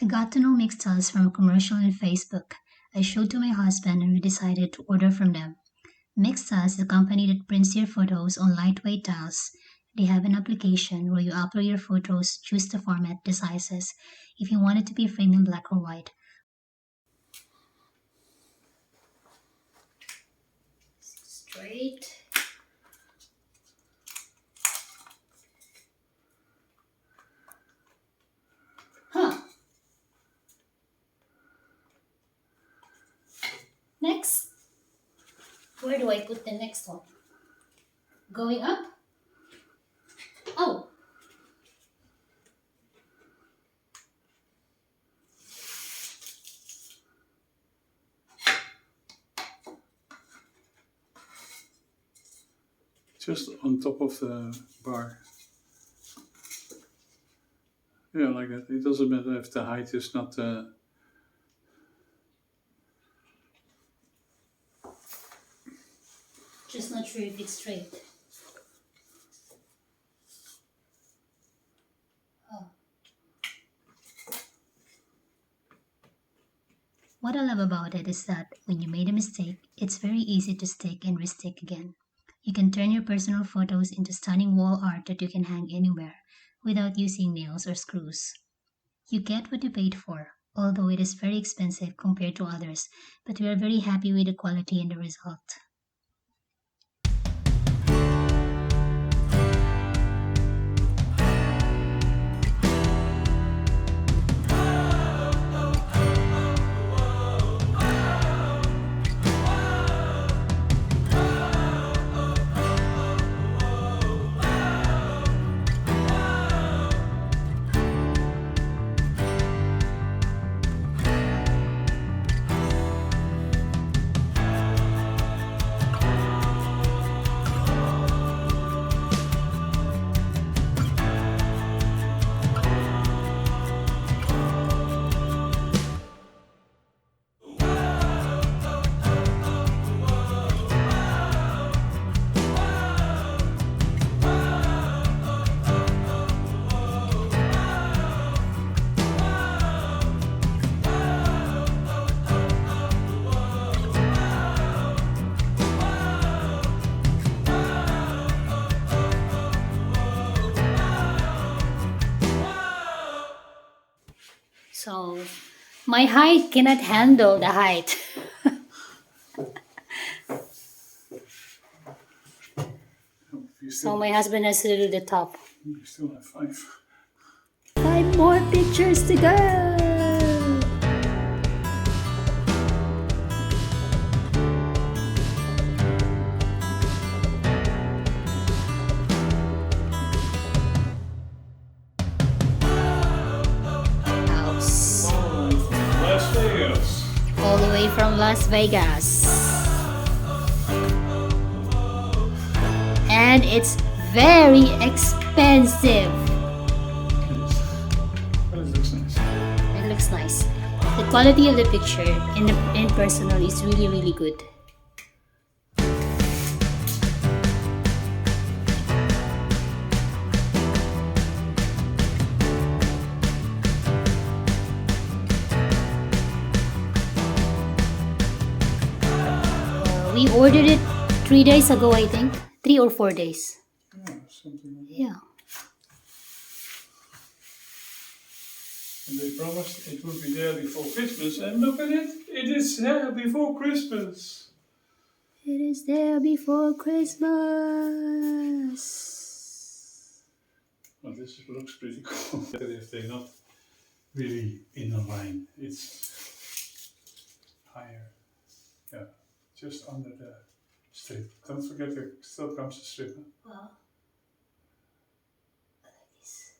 I got to know Mixtiles from a commercial on Facebook. I showed to my husband and we decided to order from them. Mixtiles is a company that prints your photos on lightweight tiles. They have an application where you upload your photos, choose the format, the sizes, if you want it to be framed in black or white. Straight. Huh. Next. Where do I put the next one? Going up? Oh. Just on top of the bar. Yeah, like that. It doesn't matter if the height is not... Just not sure if it's straight. Oh. What I love about it is that when you made a mistake, it's very easy to stick and restick again. You can turn your personal photos into stunning wall art that you can hang anywhere without using nails or screws. You get what you paid for, although it is very expensive compared to others, but we are very happy with the quality and the result. So, my height cannot handle the height. So my husband has to do the top. You still have 5. 5 more pictures to go. House. Las Vegas. All the way from Las Vegas. And it's very expensive. But it looks nice. It looks nice. The quality of the picture in personal is really, really good. We ordered it 3 days ago, I think. 3 or 4 days. Yeah, something like that. Yeah. And they promised it would be there before Christmas, and look at it, it is there before Christmas. It is there before Christmas. Well, this looks pretty cool. If they're not really in a line, it's higher. Yeah, just under the strip. Don't forget there still comes a strip. Wow. Like this.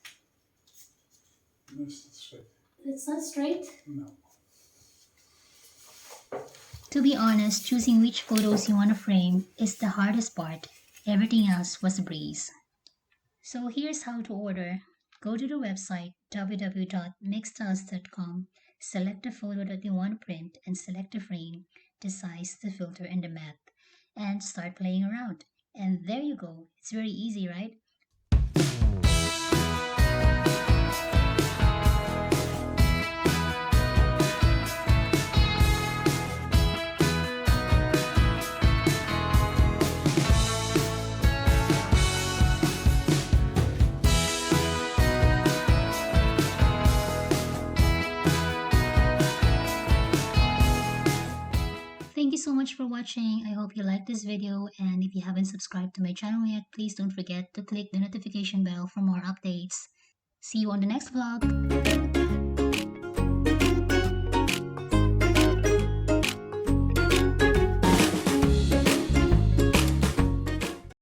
That's not straight. It's not straight? No. To be honest, choosing which photos you want to frame is the hardest part. Everything else was a breeze. So here's how to order. Go to the website www.mixtiles.com, select the photo that you want to print and select the frame, the size, the filter, and the matte, and start playing around. And there you go. It's very easy, right? you so much for watching. I hope you liked this video, and if you haven't subscribed to my channel yet, please don't forget to click the notification bell for more updates. See you on the next vlog.